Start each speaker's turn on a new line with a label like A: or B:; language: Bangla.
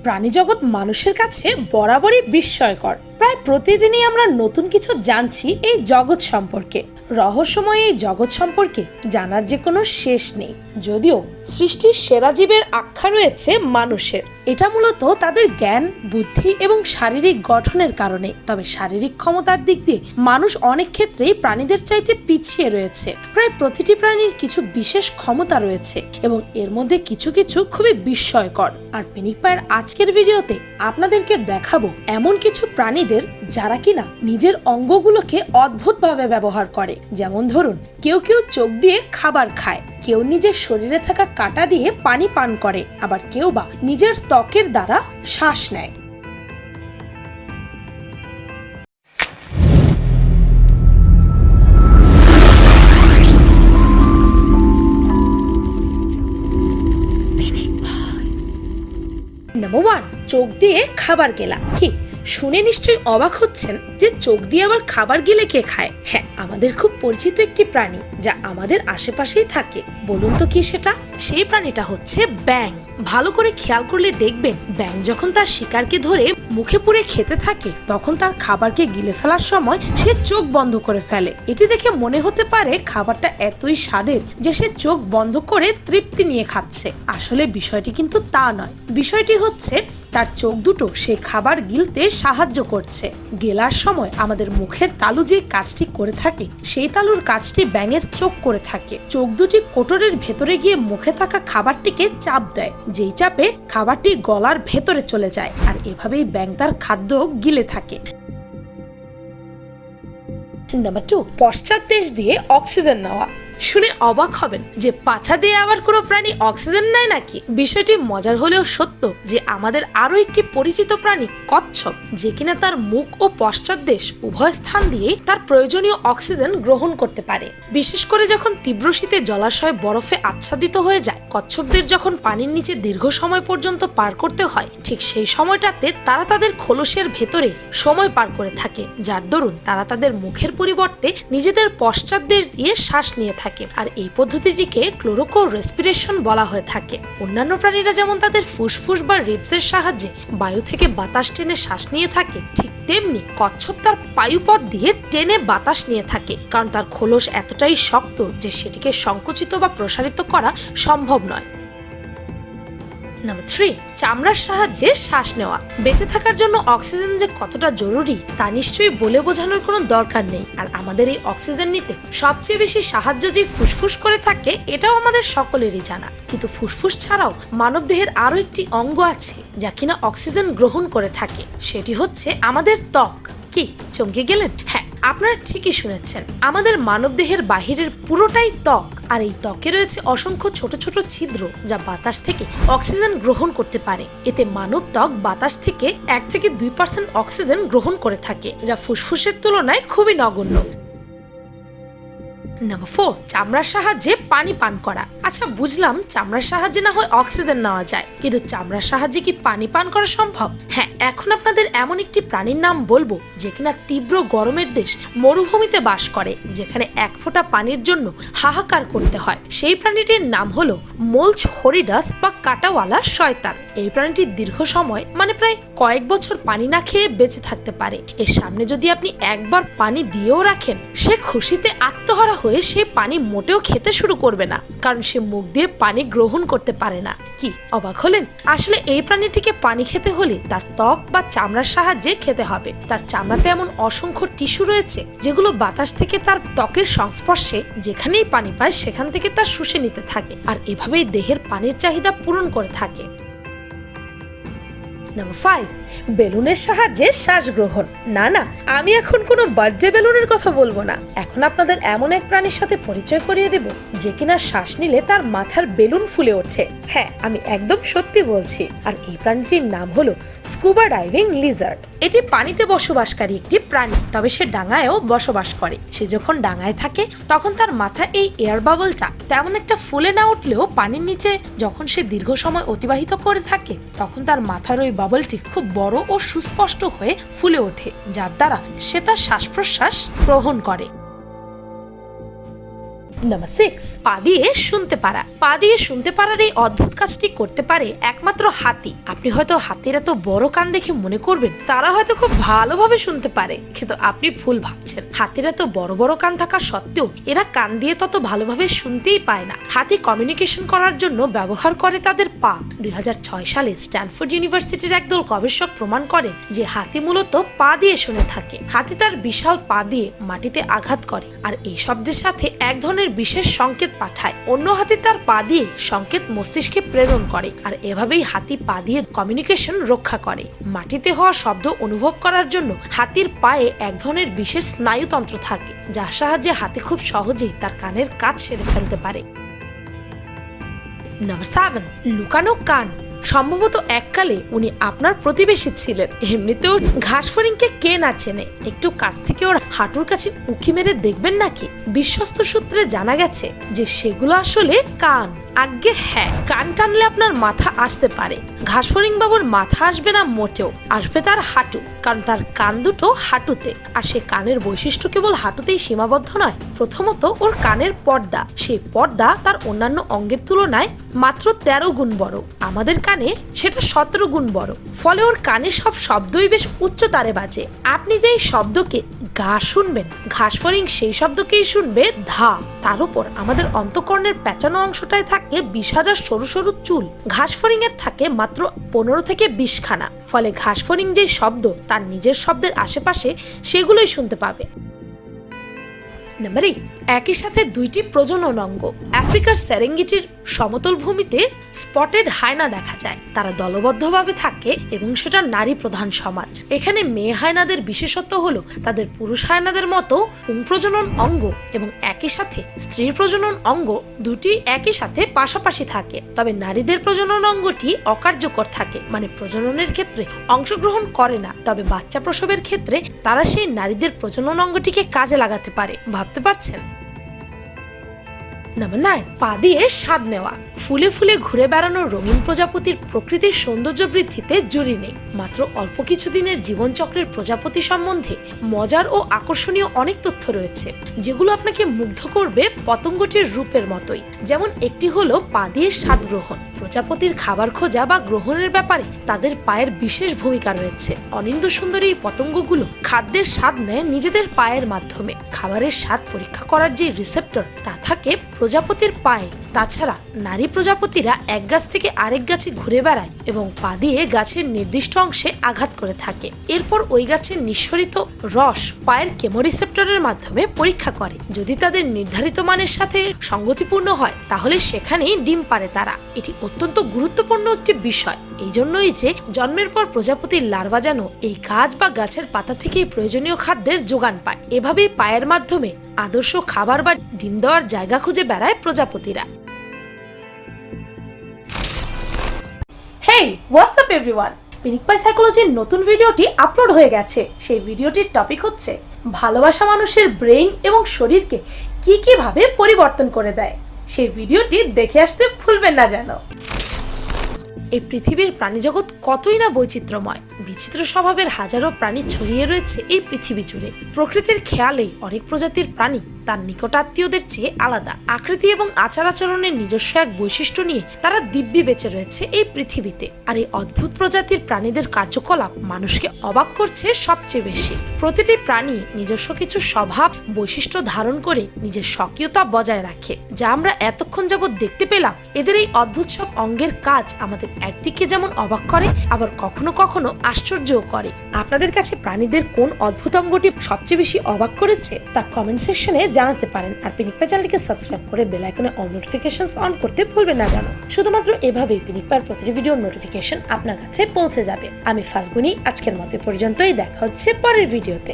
A: প্রাণীজগৎ মানুষের কাছে বরাবরই বিস্ময়কর। প্রায় প্রতিদিনই আমরা নতুন কিছু জানছি এই জগৎ সম্পর্কে। রহস্যময় এই জগৎ সম্পর্কে জানার যে কোনো শেষ নেই। যদিও সৃষ্টির সেরা জীবের আখ্যা রয়েছে মানুষের, এটা মূলত তাদের জ্ঞান, বুদ্ধি এবং শারীরিক গঠনের কারণে। তবে শারীরিক ক্ষমতার দিক দিয়ে মানুষ অনেক ক্ষেত্রেই প্রাণীদের চাইতে পিছিয়ে রয়েছে। প্রায় প্রতিটি প্রাণীর কিছু বিশেষ ক্ষমতা রয়েছে এবং এর মধ্যে কিছু কিছু খুবই বিস্ময়কর। আর পিনিক পায়ের আজকের ভিডিওতে আপনাদেরকে দেখাবো এমন কিছু প্রাণীদের যারা কিনা নিজের অঙ্গগুলোকে অদ্ভুতভাবে ব্যবহার করে। যেমন ধরুন, কেউ কেউ চোখ দিয়ে খাবার খায়, কেউ নিজের শরীরে থাকা কাঁটা দিয়ে পানি পান করে, আবার কেউ বা নিজের ত্বকের দ্বারা শ্বাস নেয়। নাম্বার 1, চোখ দিয়ে খাবার গেলা। কি শুনে নিশ্চয়ই অবাক হচ্ছেন যে চোখ দিয়ে আবার খাবার গিলে কে খায়? হ্যাঁ, আমাদের খুব পরিচিত একটি প্রাণী যা আমাদের আশেপাশেই থাকে। বলুন তো কি সেটা? সেই প্রাণীটা হচ্ছে ব্যাঙ। ভালো করে খেয়াল করলে দেখবেন, ব্যাঙ যখন তার শিকারকে ধরে মুখে পুরে খেতে থাকে তখন তার খাবারকে গিলে ফেলার সময় সে চোখ বন্ধ করে ফেলে। এটি দেখে মনে হতে পারে খাবারটা এতই স্বাদের যে সে চোখ বন্ধ করে তৃপ্তি নিয়ে খাচ্ছে। আসলে বিষয়টি কিন্তু তা নয়। বিষয়টি হচ্ছে তার চোখ দুটো সে খাবার গিলতে সাহায্য করছে। গেলার সময় আমাদের মুখের তালু যে কাজটি করে থাকে সেই তালুর কাজটি ব্যাঙের চোখ করে থাকে। চোখ দুটি কোটরের ভেতরে গিয়ে মুখে থাকা খাবারটিকে চাপ দেয়, যেই চাপে খাবারটি গলার ভেতরে চলে যায়, আর এভাবেই ব্যাঙ তার খাদ্য গিলে থাকে। নাম্বার 2, পশ্চাৎদেশ দিয়ে অক্সিজেন নেওয়া। শুনে অবাক হবেন যে পাছা দিয়ে আবার কোনো প্রাণী অক্সিজেন নেয় নাকি? বিষয়টি মজার হলেও সত্য যে আমাদের আরো একটি পরিচিত প্রাণী কচ্ছপ, যে কিনা তার মুখ ও পশ্চাৎদেশ উভয় স্থান দিয়ে তার প্রয়োজনীয় অক্সিজেন গ্রহণ করতে পারে। বিশেষ করে যখন তীব্র শীতে জলাশয় বরফে আচ্ছাদিত হয়ে যায়, কচ্ছপদের যখন পানির নিচে দীর্ঘ সময় পর্যন্ত পার করতে হয়, ঠিক সেই সময়টাতে তারা তাদের খোলসের ভেতরে সময় পার করে থাকে, যার দরুন তারা তাদের মুখের পরিবর্তে নিজেদের পশ্চাৎদেশ দিয়ে শ্বাস নিয়ে থাকে। আর এই পদ্ধতিটিকে ক্লোরোকো রেসপিরেশন বলা হয়ে থাকে। অন্যান্য প্রাণীরা যেমন তাদের ফুসফুস বা রিবসের সাহায্যে বায়ু থেকে বাতাস টেনে শ্বাস নিয়ে থাকে, ঠিক তেমনি কচ্ছপ তার পায়ুপথ দিয়ে টেনে বাতাস নিয়ে থাকে, কারণ তার খোলস এতটাই শক্ত যে সেটিকে সংকুচিত বা প্রসারিত করা সম্ভব নয়। নাম্বার 3, চামড়ার সাহায্যে শ্বাস নেওয়া। বেঁচে থাকার জন্য অক্সিজেন যে কতটা জরুরি তা নিশ্চয়ই বলে বোঝানোর কোনো দরকার নেই। আর আমাদের এই অক্সিজেন নিতে সবচেয়ে বেশি সাহায্য যে ফুসফুস করে থাকে এটাও আমাদের সকলেরই জানা। কিন্তু ফুসফুস ছাড়াও মানবদেহের আরো একটি অঙ্গ আছে যা কিনা অক্সিজেন গ্রহণ করে থাকে, সেটি হচ্ছে আমাদের ত্বক। কি চমকে গেলেন? হ্যাঁ, আপনারা ঠিকই শুনেছেন, আমাদের মানবদেহের বাহিরের পুরোটাই ত্বক। আর এই ত্বকে রয়েছে অসংখ্য ছোট ছোট ছিদ্র যা বাতাস থেকে অক্সিজেন গ্রহণ করতে পারে। এতে মানব ত্বক বাতাস থেকে 1 থেকে 2% অক্সিজেন গ্রহণ করে থাকে, যা ফুসফুসের তুলনায় খুবই নগণ্য। নাম্বার 4, চামড়ার সাহায্যে পানি পান করা। আচ্ছা, বুঝলাম চামড়ার সাহায্যে না হয় অক্সিজেন নেওয়া যায়, কিন্তু চামড়ার সাহায্যে কি পানি পান করা সম্ভব? হ্যাঁ, এখন আপনাদের এমন একটি প্রাণীর নাম বলবো যে কিনা তীব্র গরমের দেশ মরুভূমিতে বাস করে, যেখানে 1 ফোঁটা পানির জন্য হাহাকার করতে হয়। সেই প্রাণীটির নাম হলো মোলচ হরিডাস বা কাঁটাওয়ালা শয়তান। এই প্রাণীটি দীর্ঘ সময় মানে প্রায় কয়েক বছর পানি না খেয়ে বেঁচে থাকতে পারে। এর সামনে যদি আপনি একবার পানি দিয়েও রাখেন, সে খুশিতে আত্মহারা হয়ে সে পানি মোটেও খেতে শুরু করবে না, কারণ সে মুখ দিয়ে পানি গ্রহণ করতে পারে না। কি অবাক হলেন? আসলে এই প্রাণীটিকে পানি খেতে হলে তার ত্বক বা চামড়ার সাহায্যে খেতে হবে। তার চামড়াতে এমন অসংখ্য টিস্যু রয়েছে যেগুলো বাতাস থেকে তার ত্বকের সংস্পর্শে যেখানেই পানি পায় সেখান থেকে তা শুষে নিতে থাকে, আর এভাবেই দেহের পানির চাহিদা পূরণ করে থাকে। নাম্বার 5, বেলুনের সাহায্যে শ্বাস গ্রহণ। না না, আমি এখন কোনো বার্থডে বেলুনের কথা বলবো না। এখন আপনাদের এমন এক প্রাণীর সাথে পরিচয় করিয়ে দেব যে কিনা শ্বাস নিলে তার মাথার বেলুন ফুলে ওঠে। হ্যাঁ, আমি একদম সত্যি বলছি। আর এই প্রাণীটির নাম হলো স্কুবা ডাইভিং লিজার্ড। এটি পানিতে বসবাসকারী একটি প্রাণী, তবে সে ডাঙায়ও বসবাস করে। সে যখন ডাঙায় থাকে তখন তার মাথা এই এয়ার বাবলটা তেমন একটা ফুলে না উঠলেও পানির নিচে যখন সে দীর্ঘ সময় অতিবাহিত করে থাকে তখন তার মাথার ওই বাবলটি খুব বড় ও সুস্পষ্ট হয়ে ফুলে ওঠে, যার দ্বারা সে তার শ্বাস প্রশ্বাস গ্রহণ করে। নাম্বার 6, পা দিয়ে শুনতে পারা। পা দিয়ে শুনতে পারার এই অদ্ভুত কাজটি করতে পারে একমাত্র হাতি। আপনি হয়তো হাতির এত বড় কান দেখে মনে করবেন তারা হয়তো খুব ভালোভাবে শুনতে পারে, কিন্তু আপনি ভুল ভাবছেন। হাতির এত বড় বড় কান থাকা সত্ত্বেও এরা কান দিয়ে তত ভালোভাবে শুনতেই পায় না। হাতি কমিউনিকেশন করার জন্য ব্যবহার করে তাদের পা। 2006 সালে স্ট্যানফোর্ড ইউনিভার্সিটির একদল গবেষক প্রমাণ করেন যে হাতি মূলত পা দিয়ে শুনে থাকে। হাতি তার বিশাল পা দিয়ে মাটিতে আঘাত করে আর এই শব্দের সাথে এক ধরনের বিশেষ সংকেত পাঠায়। অন্য হাতি তার পা দিয়ে সংকেত মস্তিষ্কে প্রেরণ করে আর এভাবেই হাতি পা দিয়ে কমিউনিকেশন রক্ষা করে। মাটিতে হওয়া শব্দ অনুভব করার জন্য হাতির পায়ে এক ধরনের বিশেষ স্নায়ুতন্ত্র থাকে, যার সাহায্যে হাতি খুব সহজেই তার কানের কাজ সেরে ফেলতে পারে। নাম্বার 7, লুকানো কান। সম্ভবত এককালে উনি আপনার প্রতিবেশী ছিলেন। এমনিতেও ঘাস ফড়িংকে কে না চেনে। একটু কাছ থেকে ওর হাঁটুর কাছে উঁকি মেরে দেখবেন নাকি? বিশ্বস্ত সূত্রে জানা গেছে যে সেগুলো আসলে কান। আজ্ঞে হ্যাঁ, কান টানলে আপনার মাথা আসতে পারে। ঘাসফড়িং বাবুর মাথা আসবে না মোটেও, আসবে তার হাঁটু, কারণ তার কান দুটো হাঁটুতে। আর সে কানের বৈশিষ্ট্য কেবল হাঁটুতেই সীমাবদ্ধ নয়। প্রথমত ওর কানের পর্দা, সেই পর্দা তার অন্যান্য অঙ্গের তুলনায় মাত্র 13 গুণ বড়। আমাদের কানে সেটা 17 গুণ বড়। ফলে ওর কানে সব শব্দই বেশ উচ্চতারে বাজে। আপনি যেই শব্দকে গা শুনবেন, ঘাসফড়িং সেই শব্দকেই শুনবে ধা। তার উপর আমাদের অন্তঃকর্ণের পেঁচানো অংশটায় থাকে 20,000 সরু সরু চুল। ঘাসফড়িং এর থাকে মাত্র 15 থেকে 20 খানা। ফলে ঘাসফড়িং যে শব্দ তার নিজের শব্দের আশেপাশে সেগুলোই শুনতে পাবে। নাম্বার 8, একই সাথে 2টি প্রজনন অঙ্গ। আফ্রিকার সেরেঙ্গেটির সমতল ভূমিতে স্পটেড হায়না দেখা যায়। তারা দলবদ্ধভাবে থাকে এবং সেটা নারী প্রধান সমাজ। এখানে মেয়ে হায়নাদের বিশেষত্ব হলো তাদের পুরুষ হায়নাদের মতো পুংপ্রজনন অঙ্গ এবং একই সাথে স্ত্রীর প্রজনন অঙ্গ দুটি একই সাথে পাশাপাশি থাকে। তবে নারীদের প্রজনন অঙ্গটি অকার্যকর থাকে, মানে প্রজননের ক্ষেত্রে অংশগ্রহণ করে না। তবে বাচ্চা প্রসবের ক্ষেত্রে তারা সেই নারীদের প্রজনন অঙ্গটিকে কাজে লাগাতে পারে। ভাবতে পারছেন? নাম্বার 9, পা দিয়ে স্বাদ নেওয়া। ফুলে ফুলে ঘুরে বেড়ানো রঙিন প্রজাপতির প্রকৃতির সৌন্দর্য বৃদ্ধিতে জুড়ি নেই। মাত্র অল্প কিছুদিনের জীবনচক্রের প্রজাপতি সম্বন্ধে মজার ও আকর্ষণীয় অনেক তথ্য রয়েছে, যেগুলো আপনাকে মুগ্ধ করবে পতঙ্গটির রূপের মতোই। যেমন একটি হলো পা দিয়ে স্বাদ গ্রহণ। প্রজাপতির খাবার খোঁজা বা গ্রহণের ব্যাপারে তাদের পায়ের বিশেষ ভূমিকা রয়েছে। অনিন্দ্য সুন্দরী এই পতঙ্গগুলো খাদ্যের স্বাদ নেয় নিজেদের পায়ের মাধ্যমে। খাবারের স্বাদ পরীক্ষা করার যে রিসেপ্টর তা থাকে প্রজাপতির পায়ে। তাছাড়া নারী প্রজাপতিরা এক গাছ থেকে আরেক গাছে ঘুরে বেড়ায় এবং পা দিয়ে গাছের নির্দিষ্ট অংশে আঘাত করে থাকে। এরপর ওই গাছের নিঃসরিত রস পায়ের কেমোরিসেপ্টরের মাধ্যমে পরীক্ষা করে। যদি তাদের নির্ধারিত মানের সাথে সঙ্গতিপূর্ণ হয় তাহলে সেখানেই ডিম পারে তারা। এটি অত্যন্ত গুরুত্বপূর্ণ একটি বিষয়। এই জন্যই যে জন্মের পর প্রজাপতির লার্ভা যেন এই গাছ বা গাছের পাতা থেকেই প্রয়োজনীয় খাদ্যের যোগান পায়। এভাবেই পায়ের মাধ্যমে আদর্শ খাবার বা ডিম দেওয়ার জায়গা খুঁজে বেড়ায় প্রজাপতিরা। হেই, হোয়াটস আপ এভরিওয়ান। পিনিক পাই সাইকোলজির নতুন ভিডিওটি আপলোড হয়ে গেছে। সেই ভিডিওটির টপিক হচ্ছে ভালোবাসা মানুষের ব্রেইন এবং শরীরকে কিভাবে পরিবর্তন করে দেয়। সেই ভিডিওটি দেখে আসতে ভুলবেন না যেন। এই পৃথিবীর প্রাণীজগৎ কতই না বৈচিত্র্যময়। বিচিত্র স্বভাবের হাজারো প্রাণী ছড়িয়ে রয়েছে এই পৃথিবী জুড়ে। প্রকৃতির খেয়ালেই অনেক প্রজাতির প্রাণী তার নিকটাত্মীয়দের চেয়ে আলাদা। আকৃতি এবং আচার আচরণের নিজস্ব এক বৈশিষ্ট্য নিয়ে তারা দিব্যি বেঁচে রয়েছে এই পৃথিবীতে। আর এই অদ্ভুত প্রজাতির প্রাণীদের কার্যকলাপ মানুষকে অবাক করছে সবচেয়ে বেশি। প্রতিটি প্রাণী নিজস্ব কিছু স্বভাব বৈশিষ্ট্য ধারণ করে নিজের স্বকীয়তা বজায় রাখে, যা আমরা এতক্ষণ যাবৎ দেখতে পেলাম। এদের এই অদ্ভুত সব অঙ্গের কাজ আমাদের একদিকে যেমন অবাক করে, আবার কখনো কখনো আশ্চর্যও করে। আপনাদের কাছে প্রাণীদের কোন অদ্ভুত অঙ্গটি সবচেয়ে বেশি অবাক করেছে তা কমেন্ট সেকশনে জানাতে পারেন। আর পিনিক পাই চ্যানেলটিকে সাবস্ক্রাইব করে বেল আইকনে অল নোটিফিকেশনস অন করতে ভুলবেন না যেন। শুধুমাত্র এভাবেই পিনিক পাইয়ের প্রতিটি ভিডিওর নোটিফিকেশন আপনার কাছে পৌঁছে যাবে। আমি ফাল্গুনি, আজকের মতো পর্যন্তই। দেখা হচ্ছে পরের ভিডিওতে।